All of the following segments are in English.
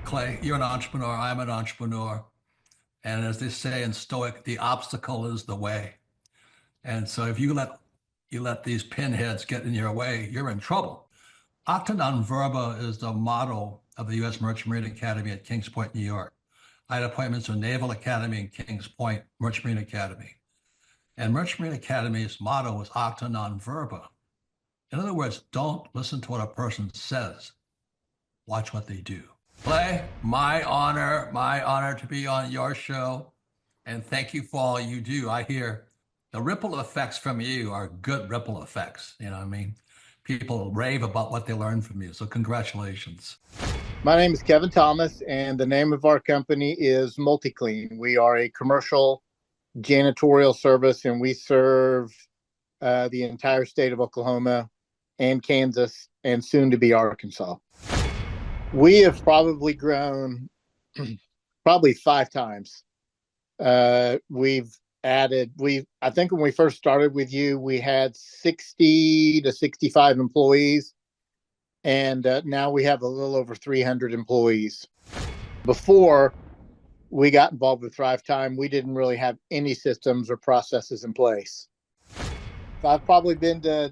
Clay, you're an entrepreneur. I'm an entrepreneur. And as they say in Stoic, the obstacle is the way. And so if you let these pinheads get in your way, you're in trouble. Acta non verba is the motto of the U.S. Merchant Marine Academy at Kings Point, New York. I had appointments to Naval Academy and Kings Point Merchant Marine Academy. And Merchant Marine Academy's motto was acta non verba. In other words, don't listen to what a person says. Watch what they do. Clay, my honor to be on your show. And thank you for all you do. I hear the ripple effects from you are good ripple effects. You know what I mean? People rave about what they learn from you. So congratulations. My name is Kevin Thomas, and the name of our company is MultiClean. We are a commercial janitorial service, and we serve the entire state of Oklahoma and Kansas and soon to be Arkansas. We have probably grown probably 5 times. We've added, I think when we first started with you, we had 60 to 65 employees. And now we have a little over 300 employees. Before we got involved with Thrive Time, we didn't really have any systems or processes in place. I've probably been to,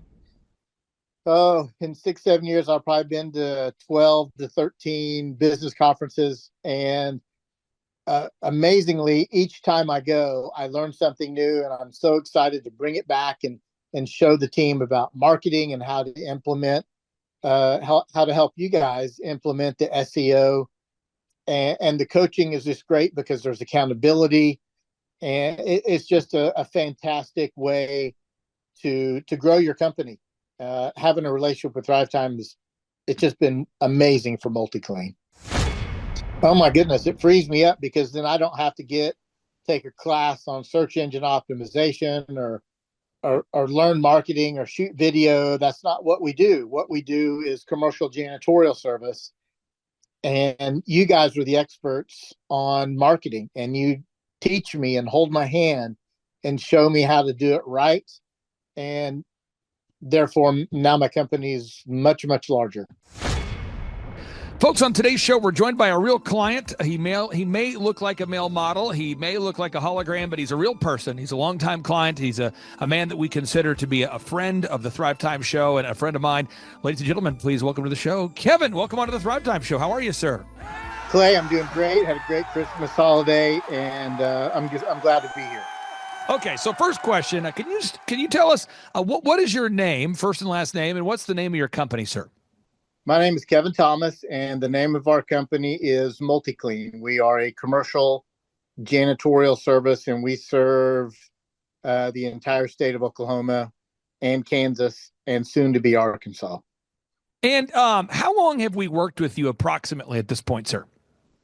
in 6-7 years, I've probably been to 12 to 13 business conferences. And amazingly, each time I go, I learn something new, and I'm so excited to bring it back and show the team about marketing and how to implement, how to help you guys implement the SEO. And the coaching is just great because there's accountability, and it's just a fantastic way to grow your company. Having a relationship with Thrive Time it's just been amazing for MultiClean. Oh my goodness, it frees me up because then I don't have to take a class on search engine optimization or learn marketing or shoot video. That's not what we do. What we do is commercial janitorial service. And you guys are the experts on marketing, and you teach me and hold my hand and show me how to do it right. And therefore, now my company is much, much larger. Folks, on today's show, we're joined by a real client. He may look like a male model. He may look like a hologram, but he's a real person. He's a longtime client. He's a man that we consider to be a friend of the Thrive Time Show and a friend of mine. Ladies and gentlemen, please welcome to the show, Kevin. Welcome onto the Thrive Time You How are you, sir? Clay, I'm doing great. Had a great Christmas holiday, and I'm glad to be here. Okay, so first question, can you tell us what is your name, first and last name, and what's the name of your company, sir? My name is Kevin Thomas, and the name of our company is MultiClean. We are a commercial janitorial service, and we serve the entire state of Oklahoma and Kansas and soon to be Arkansas. And how long have we worked with you approximately at this point, sir?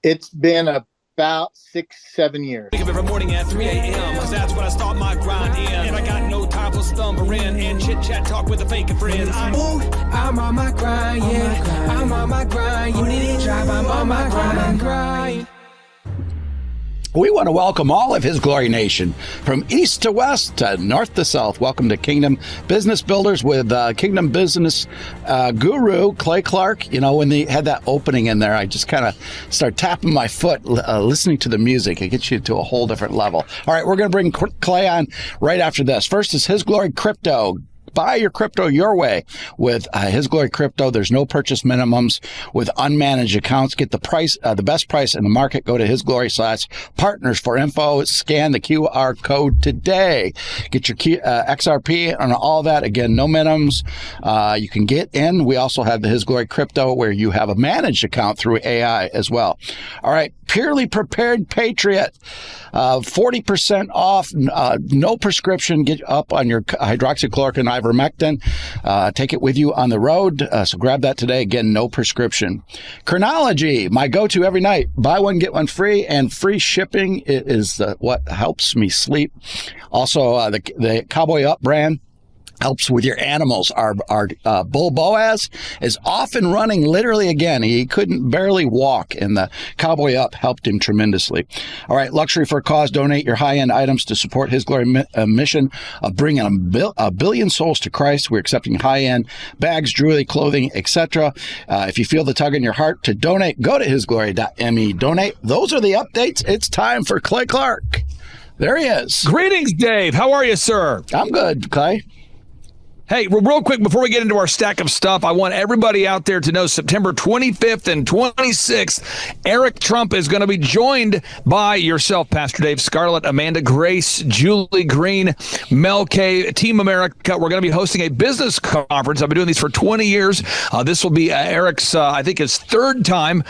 It's been about 6-7 years. Wake up every morning at 3 a.m. Cause that's when I start my grind in. And I got no time for stumbling and chit chat talk with the fake friends. I'm on my grind, yeah. I'm on my grind. You need to drive, I'm on my grind. We want to welcome all of His Glory Nation from east to west to north to south. Welcome to Kingdom Business Builders with Kingdom Business Guru Clay Clark. You know, when they had that opening in there, I just kind of start tapping my foot, listening to the music. It gets you to a whole different level. All right, we're going to bring Clay on right after this. First is His Glory Crypto. Buy your crypto your way with His Glory Crypto. There's no purchase minimums with unmanaged accounts. Get the price, the best price in the market. Go to His Glory/partners for info. Scan the QR code today. Get your XRP and all that. Again, no minimums. You can get in. We also have the His Glory Crypto where you have a managed account through AI as well. All right. Purely Prepared Patriot. 40% off. No prescription. Get up on your hydroxychloroquine, ivermectin. Take it with you on the road. So grab that today. Again, no prescription. Chronology, my go-to every night. Buy one, get one free, and free shipping is what helps me sleep. Also, the Cowboy Up brand. helps with your animals. Our bull Boaz is off and running literally again. He couldn't barely walk, and the Cowboy Up helped him tremendously. All right, Luxury for a Cause. Donate your high-end items to support his glory mission of bringing a billion souls to Christ. We're accepting high-end bags, jewelry, clothing, etc. If you feel the tug in your heart to donate, go to hisglory.me. Donate. Those are the updates. It's time for Clay Clark. There he is. Greetings, Dave. How are you, sir? I'm good, Clay. Hey, real quick, before we get into our stack of stuff, I want everybody out there to know September 25th and 26th, Eric Trump is going to be joined by yourself, Pastor Dave, Scarlett, Amanda Grace, Julie Green, Mel K, Team America. We're going to be hosting a business conference. I've been doing these for 20 years. This will be Eric's, I think, his third time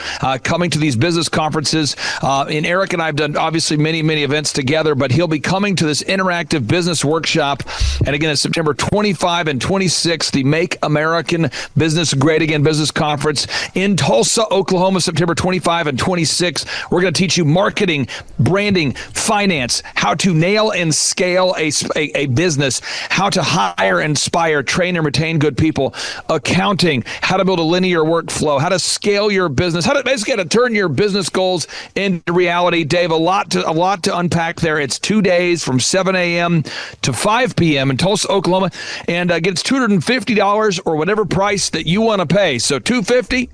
coming to these business conferences. And Eric and I have done, obviously, many events together, but he'll be coming to this interactive business workshop. And again, it's September 25 and 26th, the Make American Business Great Again Business Conference in Tulsa, Oklahoma, September 25 and 26. We're going to teach you marketing, branding, finance, how to nail and scale a business, how to hire, inspire, train, and retain good people, accounting, how to build a linear workflow, how to scale your business, how to basically turn your business goals into reality. Dave, a lot to unpack there. It's 2 days from 7 a.m. to 5 p.m. in Tulsa, Oklahoma, and gets $250 or whatever price that you want to pay. So $250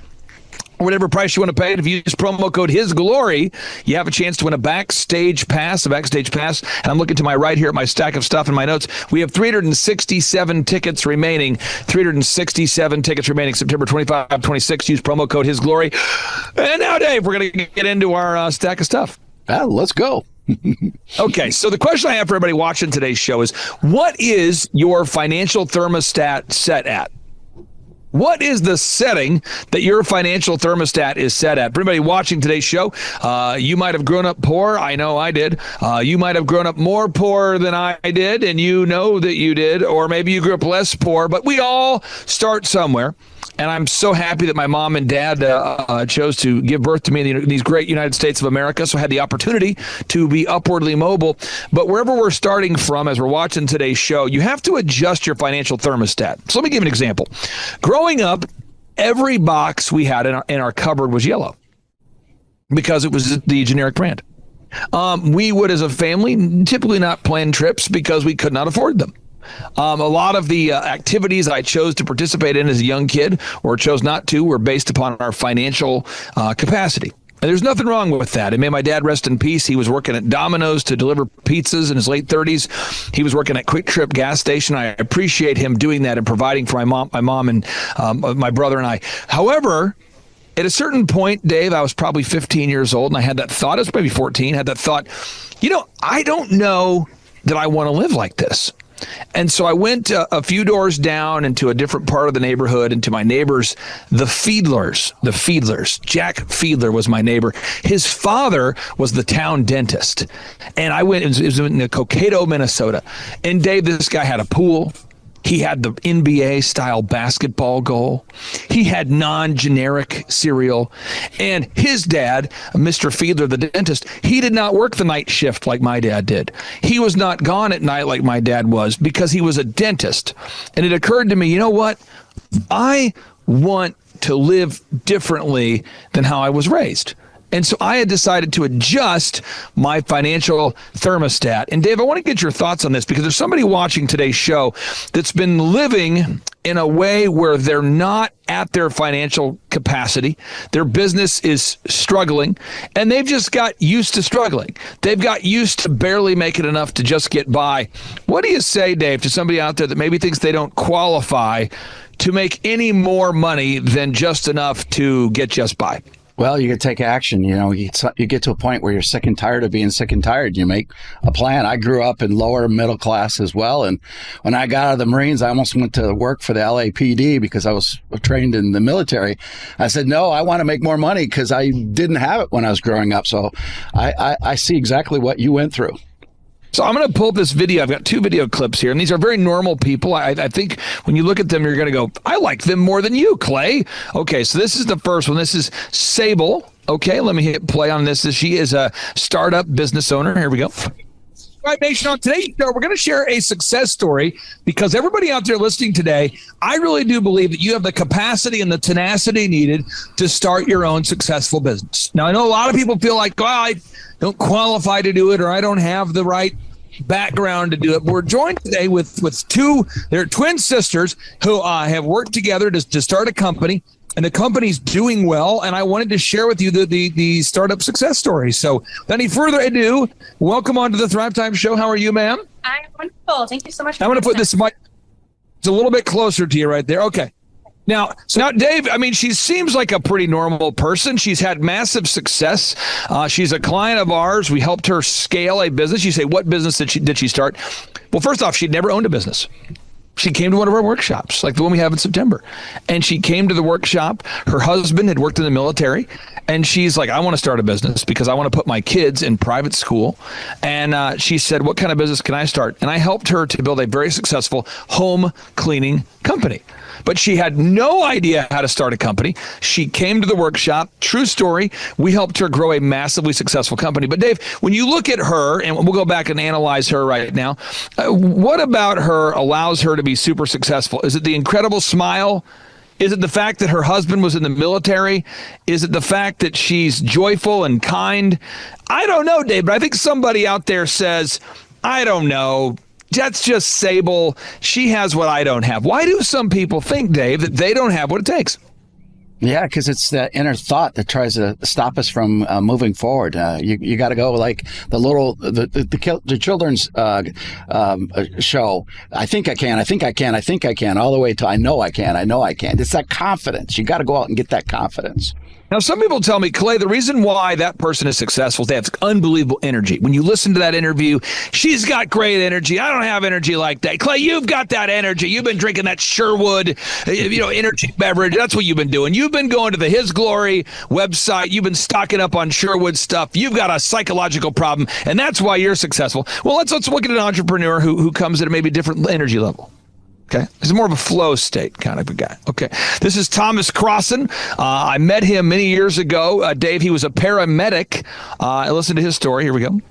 or whatever price you want to pay. And if you use promo code HisGlory, you have a chance to win a backstage pass. And I'm looking to my right here at my stack of stuff in my notes. We have 367 tickets remaining. 367 tickets remaining. September 25, 26. Use promo code HisGlory. And now, Dave, we're going to get into our stack of stuff. Let's go. Okay, so the question I have for everybody watching today's show is, what is your financial thermostat set at? What is the setting that your financial thermostat is set at? For anybody watching today's show, you might have grown up poor. I know I did. You might have grown up more poor than I did, and you know that you did. Or maybe you grew up less poor, but we all start somewhere. And I'm so happy that my mom and dad chose to give birth to me in these great United States of America, so I had the opportunity to be upwardly mobile. But wherever we're starting from, as we're watching today's show, you have to adjust your financial thermostat. So let me give you an example. Growing up, every box we had in our cupboard was yellow because it was the generic brand. We would, as a family, typically not plan trips because we could not afford them. A lot of the activities I chose to participate in as a young kid or chose not to were based upon our financial capacity. And there's nothing wrong with that. And may my dad rest in peace. He was working at Domino's to deliver pizzas in his late 30s. He was working at Quick Trip gas station. I appreciate him doing that and providing for my mom and my brother and I. However, at a certain point, Dave, I was probably 15 years old, and I had that thought. I was maybe 14, had that thought, I don't know that I want to live like this. And so I went a few doors down into a different part of the neighborhood, into my neighbors, the Fiedlers. Jack Fiedler was my neighbor. His father was the town dentist. And I went, it was in Cokato, Minnesota. And Dave, this guy had a pool. He had the NBA style basketball goal. He had non-generic cereal. And his dad, Mr. Fiedler, the dentist, he did not work the night shift like my dad did. He was not gone at night like my dad was because he was a dentist. And it occurred to me, you know what? I want to live differently than how I was raised. And so I had decided to adjust my financial thermostat. And Dave, I want to get your thoughts on this because there's somebody watching today's show that's been living in a way where they're not at their financial capacity. Their business is struggling, and they've just got used to struggling. They've got used to barely making enough to just get by. What do you say, Dave, to somebody out there that maybe thinks they don't qualify to make any more money than just enough to get just by? Well, you can take action. You get to a point where you're sick and tired of being sick and tired. You make a plan. I grew up in lower middle class as well. And when I got out of the Marines, I almost went to work for the LAPD because I was trained in the military. I said, no, I want to make more money because I didn't have it when I was growing up. So I see exactly what you went through. So I'm going to pull up this video. I've got two video clips here, and these are very normal people. I think when you look at them, you're going to go, I like them more than you, Clay. Okay, so this is the first one. This is Sable. Okay, let me hit play on this. She is a startup business owner. Here we go. Right, Nation, on today's show, we're going to share a success story because everybody out there listening today, I really do believe that you have the capacity and the tenacity needed to start your own successful business. Now, I know a lot of people feel like, well, I don't qualify to do it, or I don't have the right background to do it. We're joined today with they're twin sisters who have worked together to start a company. And the company's doing well, and I wanted to share with you the startup success story. So, without any further ado, welcome on to the Thrive Time Show. How are you, ma'am? I'm wonderful. Thank you so much. I'm going to put this mic. It's a little bit closer to you right there. Okay. Now, Dave, I mean, she seems like a pretty normal person. She's had massive success. She's a client of ours. We helped her scale a business. You say, what business did she start? Well, first off, she'd never owned a business. She came to one of our workshops, like the one we have in September. And she came to the workshop. Her husband had worked in the military. And she's like, I want to start a business because I want to put my kids in private school. And she said, what kind of business can I start? And I helped her to build a very successful home cleaning company. But she had no idea how to start a company. She came to the workshop. True story. We helped her grow a massively successful company. But Dave, when you look at her, and we'll go back and analyze her right now, what about her allows her to be super successful? Is it the incredible smile? Is it the fact that her husband was in the military? Is it the fact that she's joyful and kind? I don't know, Dave, but I think somebody out there says, I don't know. That's just Sable. She has what I don't have. Why do some people think, Dave, that they don't have what it takes? Yeah, because it's the inner thought that tries to stop us from moving forward. You got to go like the children's show. I think I can, all the way to I know I can. It's that confidence. You got to go out and get that confidence. Now, some people tell me, Clay, the reason why that person is successful is they have unbelievable energy. When you listen to that interview, she's got great energy. I don't have energy like that. Clay, you've got that energy. You've been drinking that Sherwood, energy beverage. That's what you've been doing. You've been going to the His Glory website. You've been stocking up on Sherwood stuff. You've got a psychological problem, and that's why you're successful. Well, let's look at an entrepreneur who comes at a maybe different energy level. Okay. He's more of a flow state kind of a guy. Okay. This is Thomas Crossan. I met him many years ago. Dave, he was a paramedic. Listen to his story. Here we go.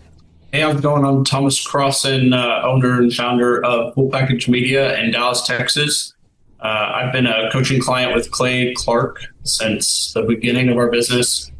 Hey, how's it going? I'm Thomas Crossan, owner and founder of Full Package Media in Dallas, Texas. I've been a coaching client with Clay Clark since the beginning of our business.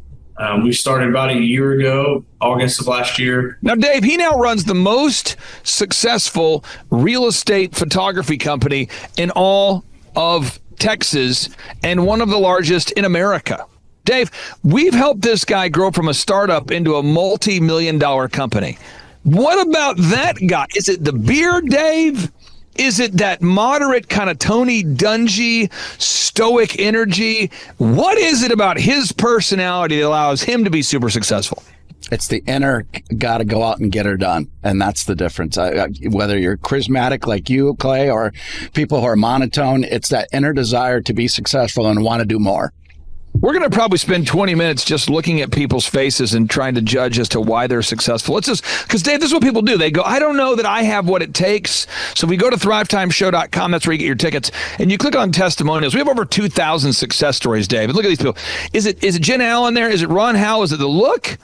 We started about a year ago, August of last year. Now, Dave, he now runs the most successful real estate photography company in all of Texas and one of the largest in America. Dave, we've helped this guy grow from a startup into a multi-million-dollar company. What about that guy? Is it the beard, Dave? Is it that moderate kind of Tony Dungy, stoic energy? What is it about his personality that allows him to be super successful? It's the inner, got to go out and get her done. And that's the difference. Whether you're charismatic like you, Clay, or people who are monotone, it's that inner desire to be successful and want to do more. We're going to probably spend 20 minutes just looking at people's faces and trying to judge as to why they're successful. It's just because, Dave, this is what people do. They go, I don't know that I have what it takes. So we go to thrivetimeshow.com. That's where you get your tickets. And you click on testimonials. We have over 2,000 success stories, Dave. And look at these people. Is it Jen Allen there? Is it Ron Howell? Is it the look?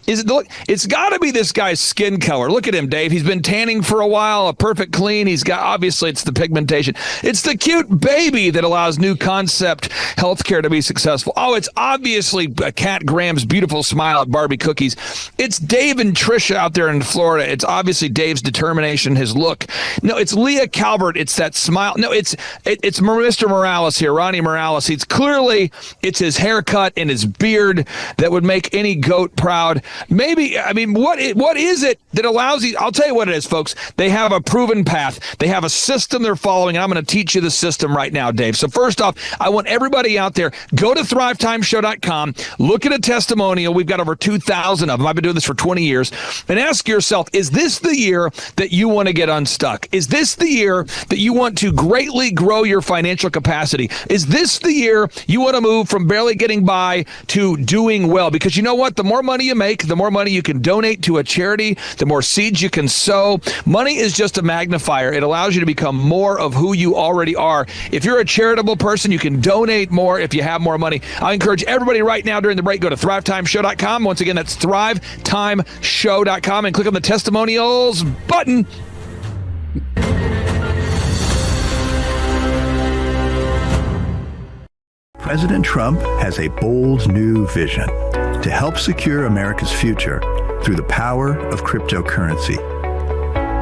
Is it the look? It's got to be this guy's skin color. Look at him, Dave. He's been tanning for a while, a perfect clean. He's got, obviously, it's the pigmentation. It's the cute baby that allows New Concept Healthcare to be successful. Oh, it's obviously Kat Graham's beautiful smile at Barbie Cookies. It's Dave and Trisha out there in Florida. It's obviously Dave's determination, his look. No, it's Leah Calvert. It's that smile. No, it's Mr. Morales here, Ronnie Morales. It's his haircut and his beard that would make any goat proud. Maybe, I mean, what is it that allows you? I'll tell you what it is, folks. They have a proven path. They have a system they're following, and I'm going to teach you the system right now, Dave. So first off, I want everybody out there, go to thrivetimeshow.com, look at a testimonial. We've got over 2,000 of them. I've been doing this for 20 years. And ask yourself, is this the year that you want to get unstuck? Is this the year that you want to greatly grow your financial capacity? Is this the year you want to move from barely getting by to doing well? Because you know what? The more money you make, the more money you can donate to a charity, the more seeds you can sow. Money is just a magnifier. It allows you to become more of who you already are. If you're a charitable person, you can donate more if you have more money. I encourage everybody right now during the break, go to thrivetimeshow.com. Once again, that's thrivetimeshow.com and click on the testimonials button. President Trump has a bold new vision to help secure America's future through the power of cryptocurrency.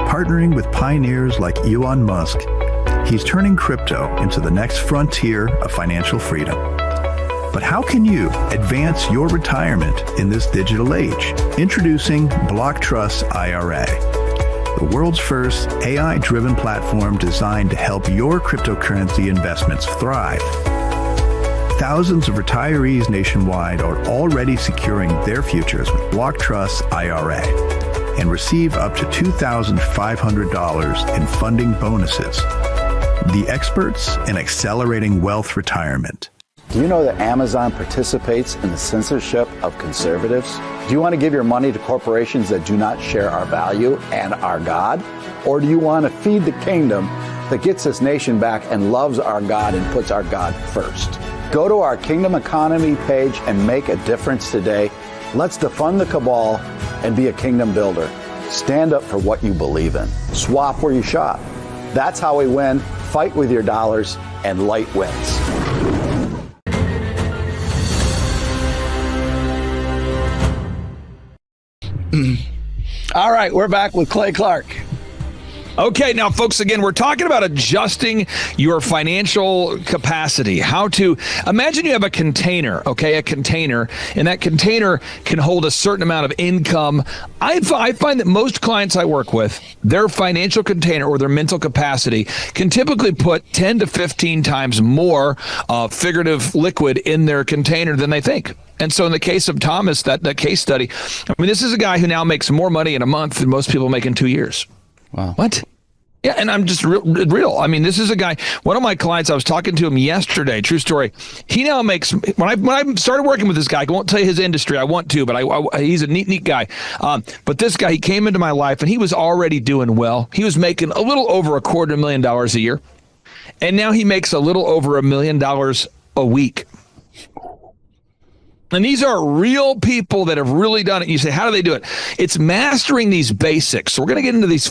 Partnering with pioneers like Elon Musk, he's turning crypto into the next frontier of financial freedom. But how can you advance your retirement in this digital age? Introducing Block Trust IRA, the world's first AI-driven platform designed to help your cryptocurrency investments thrive. Thousands of retirees nationwide are already securing their futures with Block Trust IRA and receive up to $2,500 in funding bonuses. The experts in accelerating wealth retirement. Do you know that Amazon participates in the censorship of conservatives? Do you want to give your money to corporations that do not share our value and our God? Or do you want to feed the kingdom that gets this nation back and loves our God and puts our God first? Go to our Kingdom Economy page and make a difference today. Let's defund the cabal and be a kingdom builder. Stand up for what you believe in. Swap where you shop. That's how we win. Fight with your dollars, and light wins. All right, we're back with Clay Clark. Okay, now, folks, again, we're talking about adjusting your financial capacity. How to imagine you have a container, okay, a container, and that container can hold a certain amount of income. I find that most clients I work with, their financial container or their mental capacity can typically put 10 to 15 times more figurative liquid in their container than they think. And so in the case of Thomas, that case study, I mean, this is a guy who now makes more money in a month than most people make in 2 years. Wow. What? Yeah, and I'm just real. I mean, this is a guy, one of my clients, I was talking to him yesterday, true story. He now makes, when I started working with this guy, I won't tell you his industry, I want to, but he's a neat guy. But this guy, he came into my life and he was already doing well. He was making a little over $250,000 a year. And now he makes a little over $1 million a week. And these are real people that have really done it. You say, how do they do it? It's mastering these basics. So we're going to get into these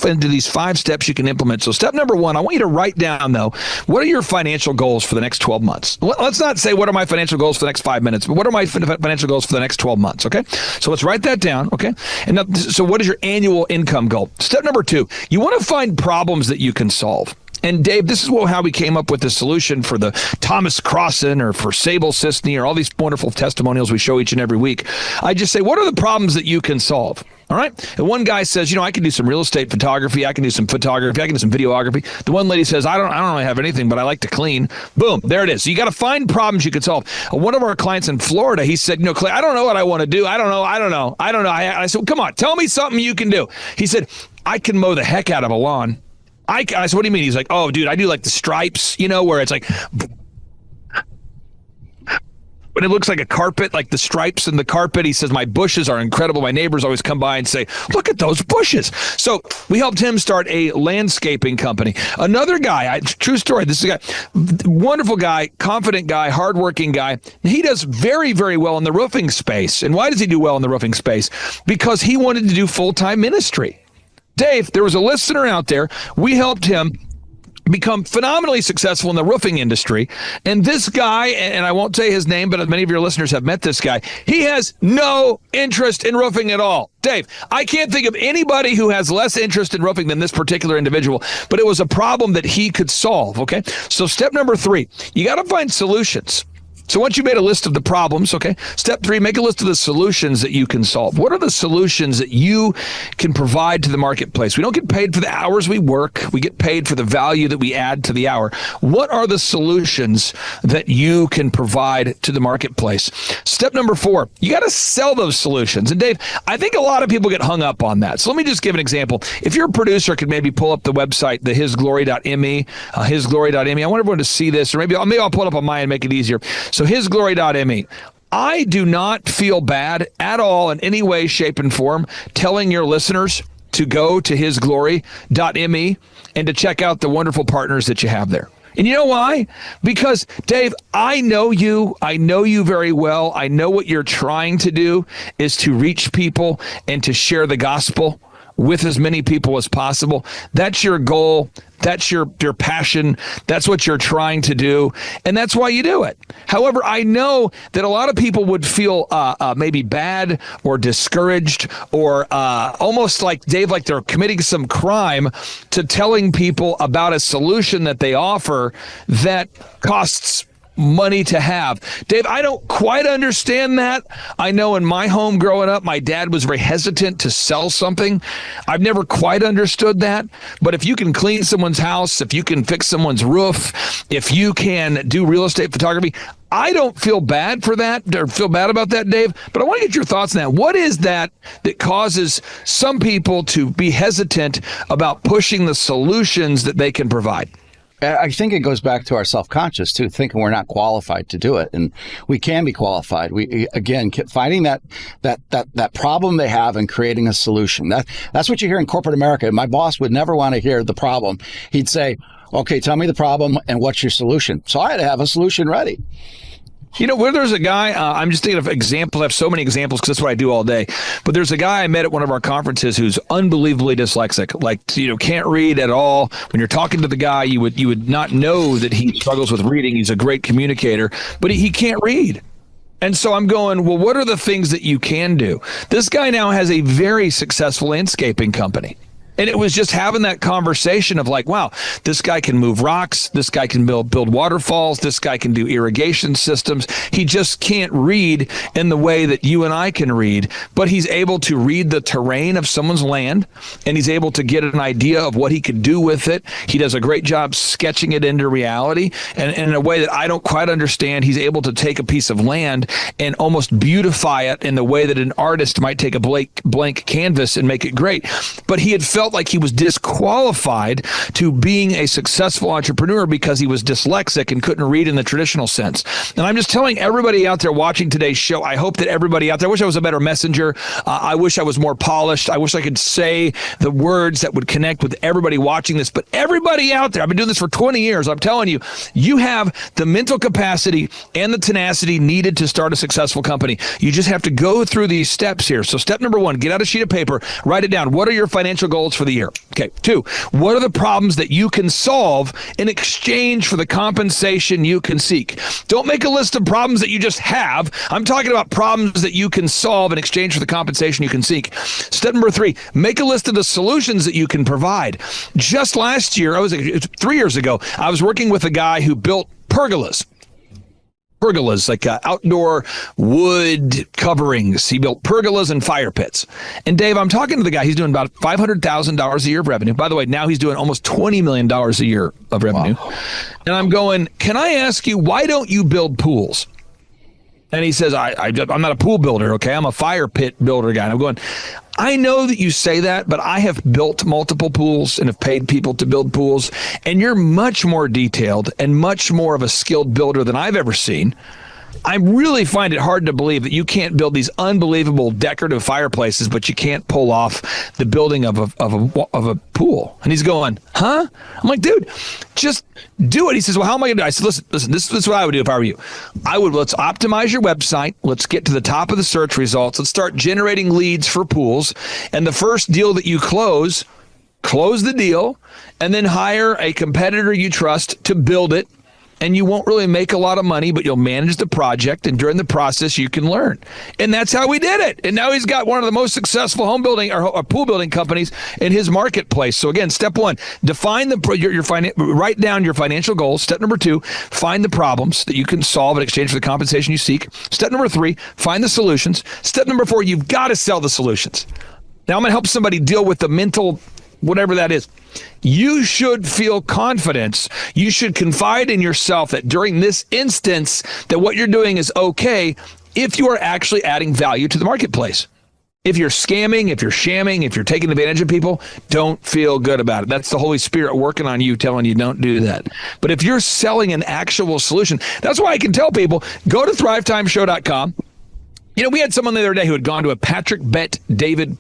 5 steps you can implement. So step number 1, I want you to write down, though, what are your financial goals for the next 12 months? Let's not say what are my financial goals for the next 5 minutes, but what are my financial goals for the next 12 months, okay? So let's write that down, okay? And now, so what is your annual income goal? Step number 2, you want to find problems that you can solve. And Dave, this is how we came up with the solution for the Thomas Crossan or for Sable Sisney or all these wonderful testimonials we show each and every week. I just say, what are the problems that you can solve? All right. And one guy says, I can do some real estate photography. I can do some photography. I can do some videography. The one lady says, I don't really have anything, but I like to clean. Boom. There it is. So you got to find problems you can solve. One of our clients in Florida, he said, Clay, I don't know what I want to do. I don't know. I said, well, come on, tell me something you can do. He said, I can mow the heck out of a lawn. I said, what do you mean? He's like, oh, dude, I do like the stripes, where it's like, when it looks like a carpet, like the stripes in the carpet. He says, my bushes are incredible. My neighbors always come by and say, look at those bushes. So we helped him start a landscaping company. Another guy, true story, this is a guy, wonderful guy, confident guy, hardworking guy. He does very, very well in the roofing space. And why does he do well in the roofing space? Because he wanted to do full-time ministry. Dave, there was a listener out there. We helped him become phenomenally successful in the roofing industry. And this guy, and I won't say his name, but many of your listeners have met this guy. He has no interest in roofing at all. Dave, I can't think of anybody who has less interest in roofing than this particular individual, but it was a problem that he could solve, okay? So step number 3, you got to find solutions. So once you made a list of the problems, okay, step 3, make a list of the solutions that you can solve. What are the solutions that you can provide to the marketplace? We don't get paid for the hours we work. We get paid for the value that we add to the hour. What are the solutions that you can provide to the marketplace? Step number 4, you got to sell those solutions. And Dave, I think a lot of people get hung up on that. So let me just give an example. If your producer could maybe pull up the website, the hisglory.me, hisglory.me. I want everyone to see this, or maybe I'll pull it up on mine and make it easier. So hisglory.me. I do not feel bad at all in any way, shape, and form telling your listeners to go to hisglory.me and to check out the wonderful partners that you have there. And you know why? Because, Dave, I know you. I know you very well. I know what you're trying to do is to reach people and to share the gospel with as many people as possible. That's your goal. That's your passion. That's what you're trying to do. And that's why you do it. However, I know that a lot of people would feel maybe bad or discouraged or almost like, Dave, like they're committing some crime to telling people about a solution that they offer that costs money to have. Dave, I don't quite understand that. I know in my home growing up, my dad was very hesitant to sell something. I've never quite understood that. But if you can clean someone's house, if you can fix someone's roof, if you can do real estate photography, I don't feel bad for that or feel bad about that, Dave. But I want to get your thoughts on that. What is that causes some people to be hesitant about pushing the solutions that they can provide? I think it goes back to our self-conscious too, thinking we're not qualified to do it, and we can be qualified. We again finding that problem they have and creating a solution. That's what you hear in corporate America. My boss would never want to hear the problem. He'd say, "Okay, tell me the problem and what's your solution." So I had to have a solution ready. You know, where there's a guy, I'm just thinking of examples. I have so many examples because that's what I do all day. But there's a guy I met at one of our conferences who's unbelievably dyslexic, like, you know, can't read at all. When you're talking to the guy, you would not know that he struggles with reading. He's a great communicator, but he can't read. And so I'm going, well, what are the things that you can do? This guy now has a very successful landscaping company. And it was just having that conversation of like, wow, this guy can move rocks. This guy can build waterfalls. This guy can do irrigation systems. He just can't read in the way that you and I can read, but he's able to read the terrain of someone's land, and he's able to get an idea of what he could do with it. He does a great job sketching it into reality. And in a way that I don't quite understand, he's able to take a piece of land and almost beautify it in the way that an artist might take a blank canvas and make it great. But he had felt like he was disqualified to being a successful entrepreneur because he was dyslexic and couldn't read in the traditional sense. And I'm just telling everybody out there watching today's show, I hope that everybody out there, I wish I was a better messenger. I wish I was more polished. I wish I could say the words that would connect with everybody watching this. But everybody out there, I've been doing this for 20 years. I'm telling you, you have the mental capacity and the tenacity needed to start a successful company. You just have to go through these steps here. So step number 1, get out a sheet of paper, write it down. What are your financial goals for the year? Okay. 2, what are the problems that you can solve in exchange for the compensation you can seek? Don't make a list of problems that you just have. I'm talking about problems that you can solve in exchange for the compensation you can seek. Step number 3, make a list of the solutions that you can provide. Just last year, 3 years ago, I was working with a guy who built pergolas. Pergolas, like outdoor wood coverings. He built pergolas and fire pits. And Dave, I'm talking to the guy. He's doing about $500,000 a year of revenue. By the way, now he's doing almost $20 million a year of revenue. Wow. And I'm going, can I ask you, why don't you build pools? And he says, I'm not a pool builder, okay? I'm a fire pit builder guy. And I'm going, I know that you say that, but I have built multiple pools and have paid people to build pools, and you're much more detailed and much more of a skilled builder than I've ever seen. I really find it hard to believe that you can't build these unbelievable decorative fireplaces, but you can't pull off the building of a pool. And he's going, huh? I'm like, dude, just do it. He says, well, how am I going to do it? I said, listen, this is what I would do if I were you. Let's optimize your website. Let's get to the top of the search results. Let's start generating leads for pools. And the first deal that you close the deal, and then hire a competitor you trust to build it. And you won't really make a lot of money, but you'll manage the project. And during the process, you can learn. And that's how we did it. And now he's got one of the most successful home building or pool building companies in his marketplace. So again, step 1, define write down your financial goals. Step number 2, find the problems that you can solve in exchange for the compensation you seek. Step number 3, find the solutions. Step number 4, you've got to sell the solutions. Now I'm going to help somebody deal with the mental, whatever that is. You should feel confidence. You should confide in yourself that during this instance that what you're doing is okay if you are actually adding value to the marketplace. If you're scamming, if you're shamming, if you're taking advantage of people, don't feel good about it. That's the Holy Spirit working on you, telling you don't do that. But if you're selling an actual solution, that's why I can tell people, go to thrivetimeshow.com. You know, we had someone the other day who had gone to a Patrick Bet David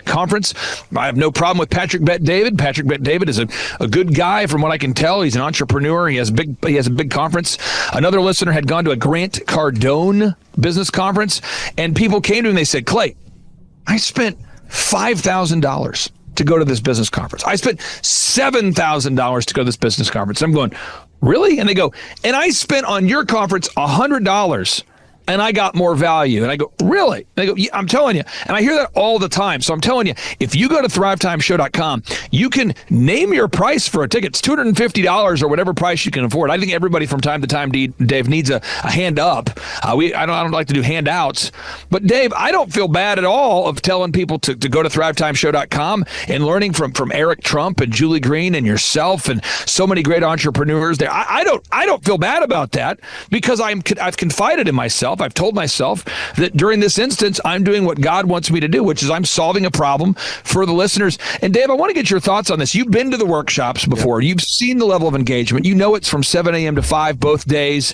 conference. I have no problem with Patrick Bet David. Patrick Bet David is a good guy from what I can tell. He's an entrepreneur. He has a big conference. Another listener had gone to a Grant Cardone business conference, and people came to him and they said, Clay, I spent $5,000 to go to this business conference. I spent $7,000 to go to this business conference. I'm going, really? And they go, and I spent on your conference $100. And I got more value. And I go, really? And they go, yeah, I'm telling you. And I hear that all the time. So I'm telling you, if you go to thrivetimeshow.com, you can name your price for a ticket. It's $250 or whatever price you can afford. I think everybody from time to time, Dave, needs a hand up. I don't like to do handouts. But Dave, I don't feel bad at all of telling people to go to thrivetimeshow.com and learning from Eric Trump and Julie Green and yourself and so many great entrepreneurs there. I don't feel bad about that because I've confided in myself. I've told myself that during this instance, I'm doing what God wants me to do, which is I'm solving a problem for the listeners. And Dave, I want to get your thoughts on this. You've been to the workshops before. You've seen the level of engagement. You know it's from 7 a.m. to 5 both days,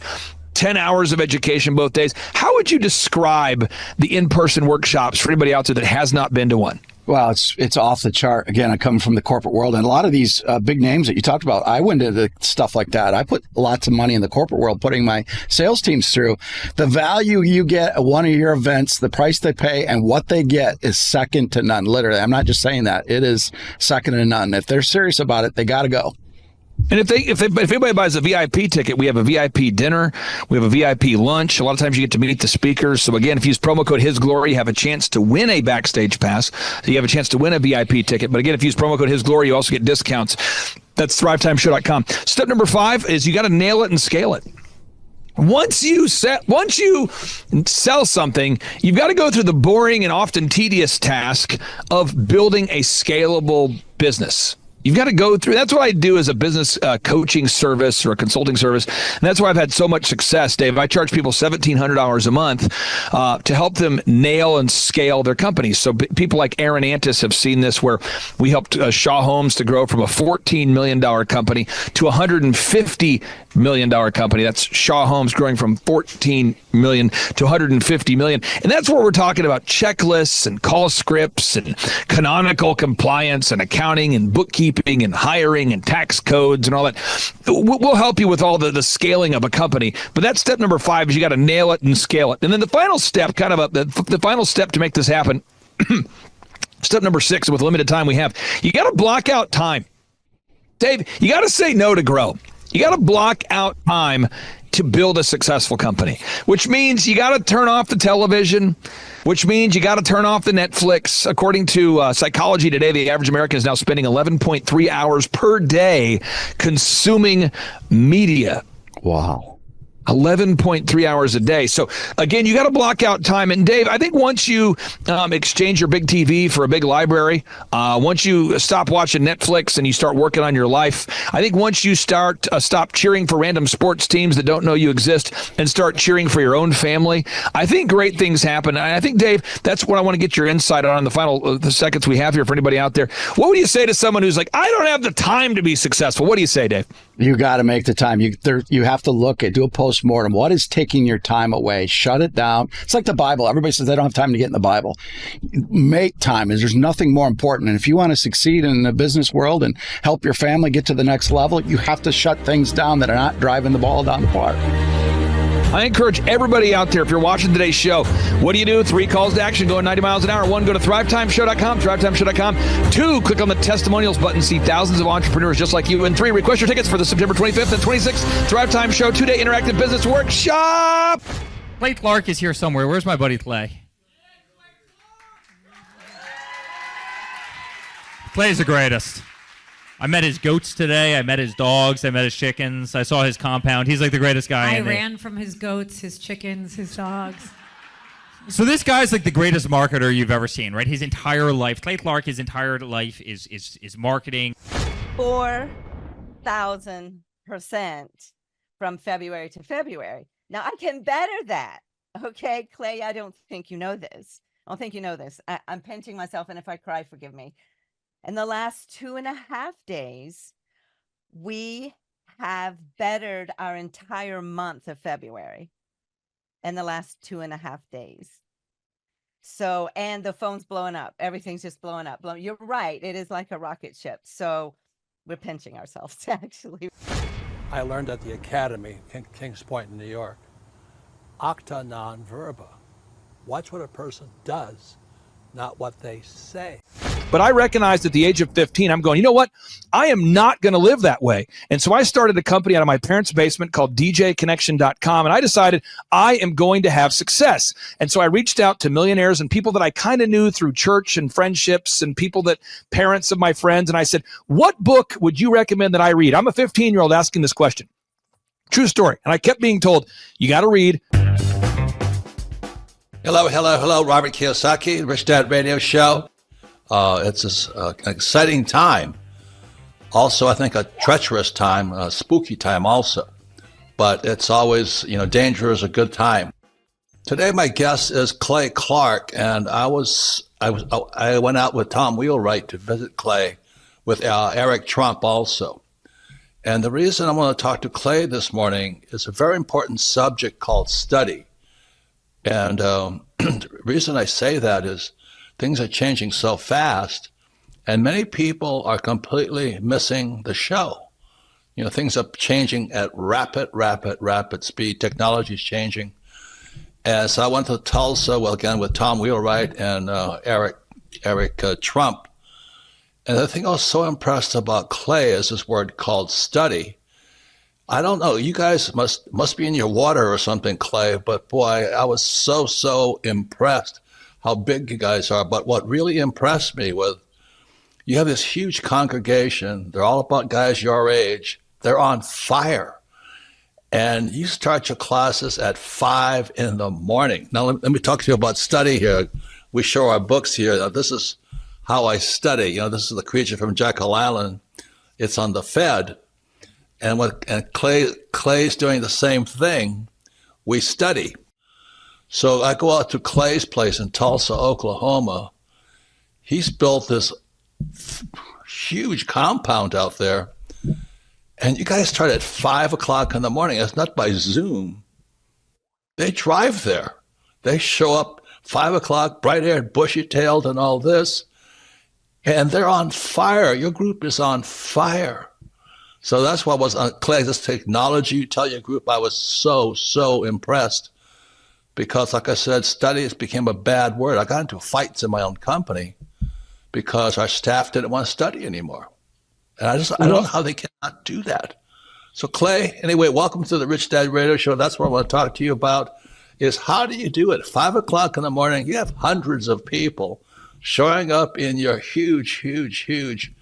10 hours of education both days. How would you describe the in-person workshops for anybody out there that has not been to one? Well, it's off the chart. Again, I come from the corporate world, and a lot of these big names that you talked about, I went into stuff like that. I put lots of money in the corporate world, putting my sales teams through. The value you get at one of your events, the price they pay, and what they get is second to none. Literally, I'm not just saying that. It is second to none. If they're serious about it, they got to go. And if anybody buys a VIP ticket, we have a VIP dinner, we have a VIP lunch. A lot of times you get to meet the speakers. So again, if you use promo code His Glory, you have a chance to win a backstage pass. So you have a chance to win a VIP ticket. But again, if you use promo code His Glory, you also get discounts. That's thrivetimeshow.com. Step number 5 is you got to nail it and scale it. Once you sell something, you've got to go through the boring and often tedious task of building a scalable business. You've got to go through. That's what I do as a business coaching service or a consulting service. And that's why I've had so much success, Dave. I charge people $1,700 a month to help them nail and scale their companies. So people like Aaron Antis have seen this, where we helped Shaw Homes to grow from a $14 million company to a $150 million company. That's Shaw Homes growing from 14 million to 150 million. And that's where we're talking about checklists and call scripts and canonical compliance and accounting and bookkeeping and hiring and tax codes and all that. We'll help you with all the scaling of a company. But that's step number 5, is you got to nail it and scale it. And then the final step, the final step to make this happen, step number 6, with limited time we have, you got to block out time. Dave, you got to say no to grow. You got to block out time to build a successful company, which means you got to turn off the television, which means you got to turn off the Netflix. According to Psychology Today, the average American is now spending 11.3 hours per day consuming media. Wow. 11.3 hours a day. So again, you got to block out time. And Dave, I think once you exchange your big TV for a big library, once you stop watching Netflix and you start working on your life, I think once you stop cheering for random sports teams that don't know you exist and start cheering for your own family, I think great things happen. And I think, Dave, that's what I want to get your insight on in the final the seconds we have here for anybody out there. What would you say to someone who's like, I don't have the time to be successful? What do you say, Dave? You got to make the time. You have to look at, do a postmortem. What is taking your time away? Shut it down. It's like the Bible. Everybody says they don't have time to get in the Bible. Make time. There's nothing more important. And if you want to succeed in the business world and help your family get to the next level, you have to shut things down that are not driving the ball down the park. I encourage everybody out there, if you're watching today's show, what do you do? 3 calls to action, going 90 miles an hour. 1, go to thrivetimeshow.com, thrivetimeshow.com. 2, click on the testimonials button, see thousands of entrepreneurs just like you. And 3, request your tickets for the September 25th and 26th Thrive Time Show 2-day interactive business workshop. Clay Clark is here somewhere. Where's my buddy Clay? Clay's the greatest. I met his goats today. I met his dogs. I met his chickens. I saw his compound. He's like the greatest guy. I ran from his goats, his chickens, his dogs. So this guy's like the greatest marketer you've ever seen, right? His entire life, Clay Clark, his entire life is marketing. 4,000% from February to February. Now I can better that. Okay, Clay, I don't think you know this, I don't think you know this. I'm pinching myself, and if I cry, forgive me. In the last 2.5 days, we have bettered our entire month of February in the last 2.5 days. So, and the phone's blowing up. Everything's just blowing up. You're right. It is like a rocket ship. So we're pinching ourselves, actually. I learned at the academy, Kings Point in New York, acta non verba. Watch what a person does, not what they say. But I recognized at the age of 15, I'm going, you know what? I am not going to live that way. And so I started a company out of my parents' basement called djconnection.com. And I decided I am going to have success. And so I reached out to millionaires and people that I kind of knew through church and friendships and people that parents of my friends. And I said, what book would you recommend that I read? I'm a 15-year-old asking this question. True story. And I kept being told, you got to read. Hello. Robert Kiyosaki, Rich Dad Radio Show. It's an exciting time. Also, I think a treacherous time, a spooky time also. But it's always, danger is a good time. Today, my guest is Clay Clark, and I went out with Tom Wheelwright to visit Clay with Eric Trump also. And the reason I want to talk to Clay this morning is a very important subject called study. And the reason I say that is things are changing so fast, and many people are completely missing the show. Things are changing at rapid speed. Technology is changing. And so I went to Tulsa, again, with Tom Wheelwright and Eric Trump. And the thing I was so impressed about Clay is this word called study. I don't know, you guys must be in your water or something, Clay, but boy, I was so impressed how big you guys are. But what really impressed me was you have this huge congregation. They're all about guys your age. They're on fire. And you start your classes at 5 a.m. Now, let me talk to you about study here. We show our books here. Now, this is how I study. This is the creature from Jekyll Island. It's on the Fed. And Clay's doing the same thing. We study. So I go out to Clay's place in Tulsa, Oklahoma. He's built this huge compound out there. And you guys start at 5 o'clock in the morning. It's not by Zoom. They drive there. They show up 5 o'clock, bright-haired, bushy-tailed and all this. And they're on fire. Your group is on fire. So that's what was on Clay, this technology. You tell your group, I was so impressed because, like I said, studies became a bad word. I got into fights in my own company because our staff didn't want to study anymore. And I don't know how they cannot do that. So Clay, anyway, welcome to the Rich Dad Radio Show. That's what I want to talk to you about is how do you do it? 5 o'clock in the morning, you have hundreds of people showing up in your huge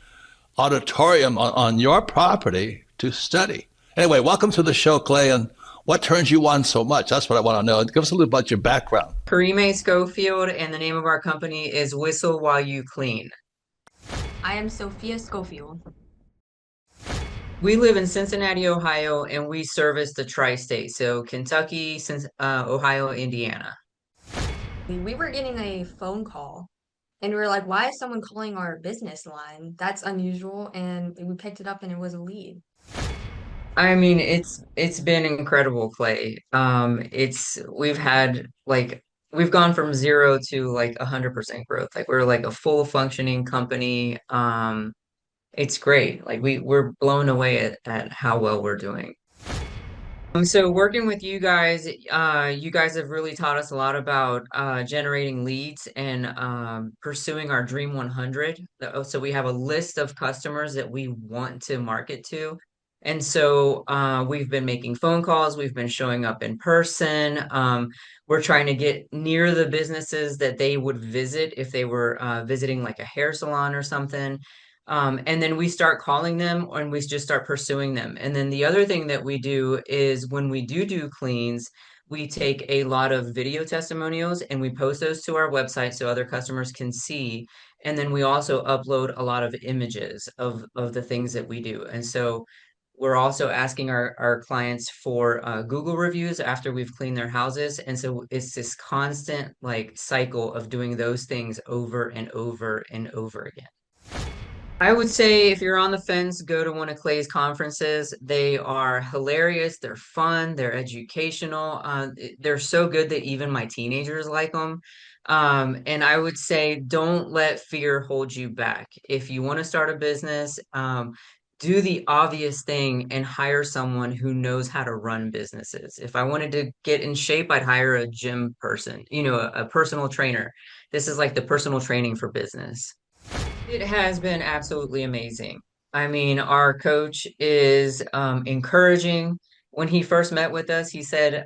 auditorium on your property to study. Anyway, welcome to the show, Clay, and what turns you on so much? That's what I want to know. Give us a little about your background. Karime Schofield, and the name of our company is Whistle While You Clean. I am Sophia Schofield. We live in Cincinnati, Ohio, and we service the tri-state, so Kentucky, Ohio, Indiana. We were getting a phone call. And we were like, why is someone calling our business line? That's unusual. And we picked it up and it was a lead. I mean, it's been incredible, Clay. We've gone from 0 to 100% growth. We're a full functioning company. It's great. We're blown away at how well we're doing. So working with you guys have really taught us a lot about generating leads and pursuing our Dream 100. So we have a list of customers that we want to market to. And so we've been making phone calls. We've been showing up in person. We're trying to get near the businesses that they would visit if they were visiting a hair salon or something. And then we start calling them and we just start pursuing them. And then the other thing that we do is when we do cleans, we take a lot of video testimonials and we post those to our website so other customers can see. And then we also upload a lot of images of the things that we do. And so We're also asking our clients for Google reviews after we've cleaned their houses. And so it's this constant like cycle of doing those things over and over and over again. I would say if you're on the fence, go to one of Clay's conferences. They are hilarious. They're fun. They're educational. They're so good that even my teenagers like them. And I would say don't let fear hold you back. If you want to start a business, do the obvious thing and hire someone who knows how to run businesses. If I wanted to get in shape, I'd hire a gym person, a personal trainer. This is like the personal training for business. It has been absolutely amazing. I mean, our coach is encouraging. When he first met with us, he said,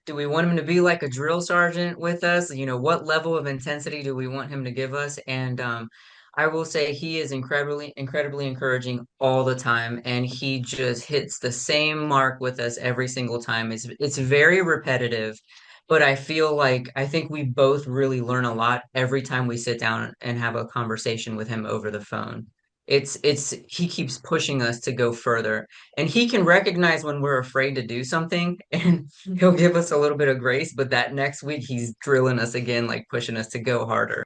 do we want him to be like a drill sergeant with us? What level of intensity do we want him to give us? And I will say he is incredibly encouraging all the time, and he just hits the same mark with us every single time. It's very repetitive, but I think we both really learn a lot every time we sit down and have a conversation with him over the phone. He keeps pushing us to go further, and he can recognize when we're afraid to do something, and he'll give us a little bit of grace, but that next week he's drilling us again, like pushing us to go harder.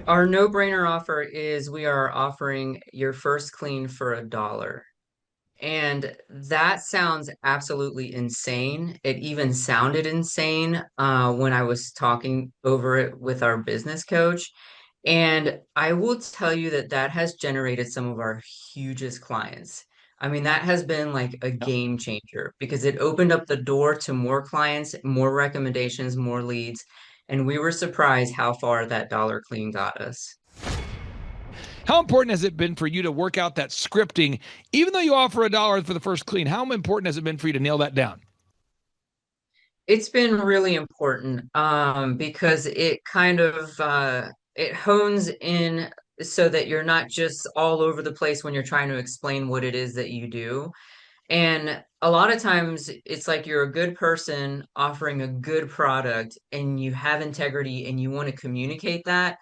Our no-brainer offer is we are offering your first clean for $1. And that sounds absolutely insane. It even sounded insane when I was talking over it with our business coach. And I will tell you that that has generated some of our hugest clients. I mean, that has been like a game changer because it opened up the door to more clients, more recommendations, more leads. And we were surprised how far that dollar clean got us. How important has it been for you to work out that scripting, even though you offer $1 for the first clean? How important has it been for you to nail that down? It's been really important because it kind of it hones in so that you're not just all over the place when you're trying to explain what it is that you do. And a lot of times it's like you're a good person offering a good product and you have integrity and you want to communicate that.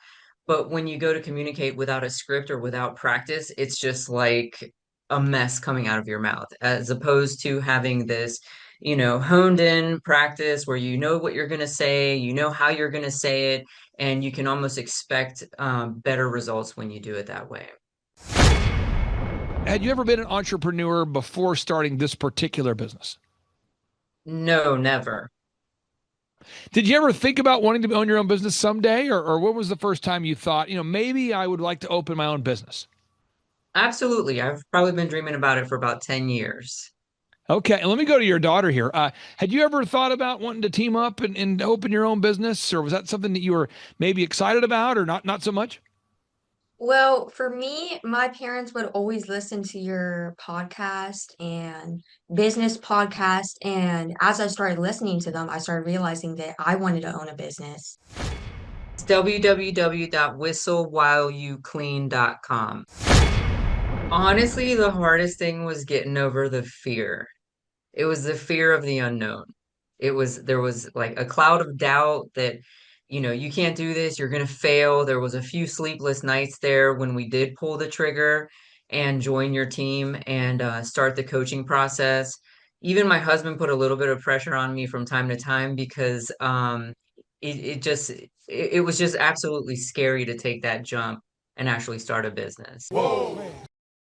But when you go to communicate without a script or without practice, it's just like a mess coming out of your mouth, as opposed to having this, honed in practice where you know what you're going to say, you know how you're going to say it, and you can almost expect better results when you do it that way. Had you ever been an entrepreneur before starting this particular business? No, never. Did you ever think about wanting to own your own business someday? Or when was the first time you thought, maybe I would like to open my own business? Absolutely. I've probably been dreaming about it for about 10 years. Okay, and let me go to your daughter here. Had you ever thought about wanting to team up and open your own business? Or was that something that you were maybe excited about or not so much? Well, for me, my parents would always listen to your podcast and business podcast. And as I started listening to them, I started realizing that I wanted to own a business. It's www.whistlewhileyouclean.com. Honestly, the hardest thing was getting over the fear. It was the fear of the unknown. There was like a cloud of doubt that, you can't do this, you're going to fail. There was a few sleepless nights there when we did pull the trigger and join your team and start the coaching process. Even my husband put a little bit of pressure on me from time to time because it was just absolutely scary to take that jump and actually start a business. Whoa.